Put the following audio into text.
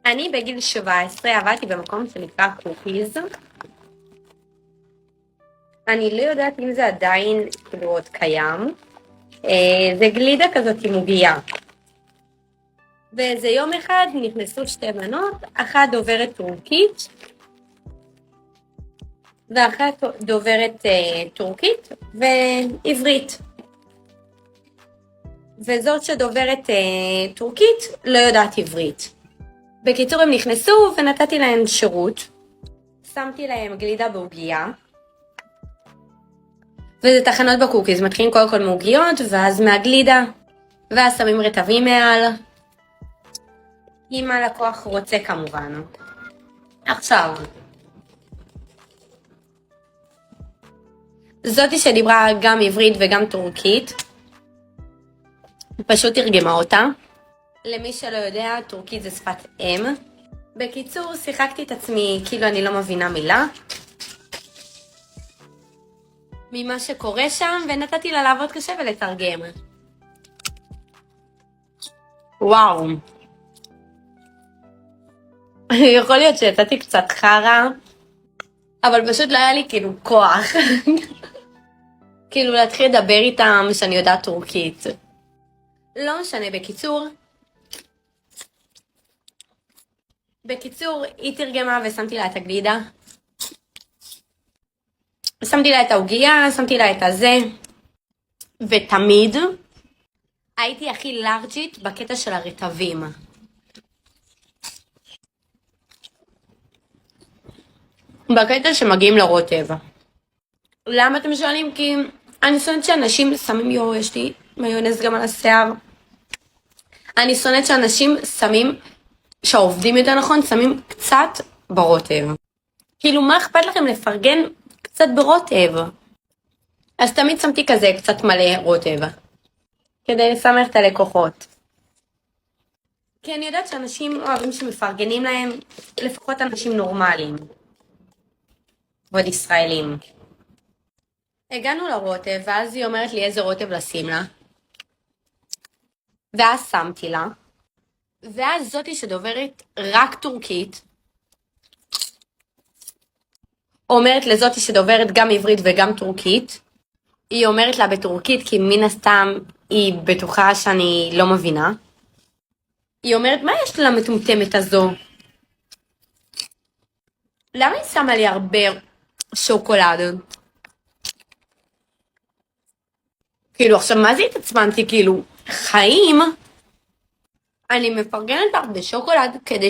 אני בגיל 17 עבדתי במקום שנקרא קוקיז. אני לא יודעת אם זה עדיין כאילו עוד קיים. זה גלידה כזאת עם עוגיה. ואיזה יום אחד נכנסו שתי בנות, אחת דוברת טורקית, ואחת דוברת טורקית ועברית. וזאת שדוברת טורקית לא יודעת עברית. בקיצור הם נכנסו ונתתי להן שירות. שמתי להם גלידה בעוגיה. וזה תחנות בקוקיז, מתחילים קודם כל מעוגיות ואז מהגלידה. ואז שמים רטבים מעל. אם הלקוח רוצה כמובן. עכשיו. זאתי שדיברה גם עברית וגם טורקית. פשוט תרגמה אותה. למי שלא יודע, טורקית זה שפת אם. בקיצור, שיחקתי את עצמי כאילו אני לא מבינה מילה. ממה שקורה שם, ונתתי לה לעבוד קשה ולתרגם. וואו. יכול להיות שיצאתי קצת חרה, אבל פשוט לא היה לי כאילו כוח. כאילו להתחיל לדבר איתם שאני יודעת טורקית. לא משנה, בקיצור, היא תרגמה ושמתי לה את הגלידה. שמתי לה את העוגיה, שמתי לה את הזה. ותמיד הייתי הכי לארג'ית בקטע של הרטבים. בקטע שמגיעים לרוטב. למה אתם שואלים? כי אני שונאת שאנשים שמים, יש לי מיונז גם על השיער. אני שונאת שאנשים שמים, שהעובדים יותר נכון, שמים קצת ברוטב. כאילו מה אכפת לכם לפרגן קצת ברוטב? אז תמיד שמתי כזה קצת מלא רוטב. כדי לשמח את הלקוחות. כי אני יודעת שאנשים אוהבים שמפרגנים להם, לפחות אנשים נורמליים. ועוד ישראלים. הגענו לרוטב, ואז היא אומרת לי איזה רוטב לשים לה. ואז שמתי לה. ואז זאתי שדוברת רק טורקית, אומרת לזאתי שדוברת גם עברית וגם טורקית. היא אומרת לה בטורקית, כי מן הסתם היא בטוחה שאני לא מבינה. היא אומרת, מה יש לה מטומטמת הזו? למה היא שמה לי הרבה שוקולד? כאילו, עכשיו מה זה התעצמנתי? כאילו, חיים, אני מפרגנת לך בשוקולד כדי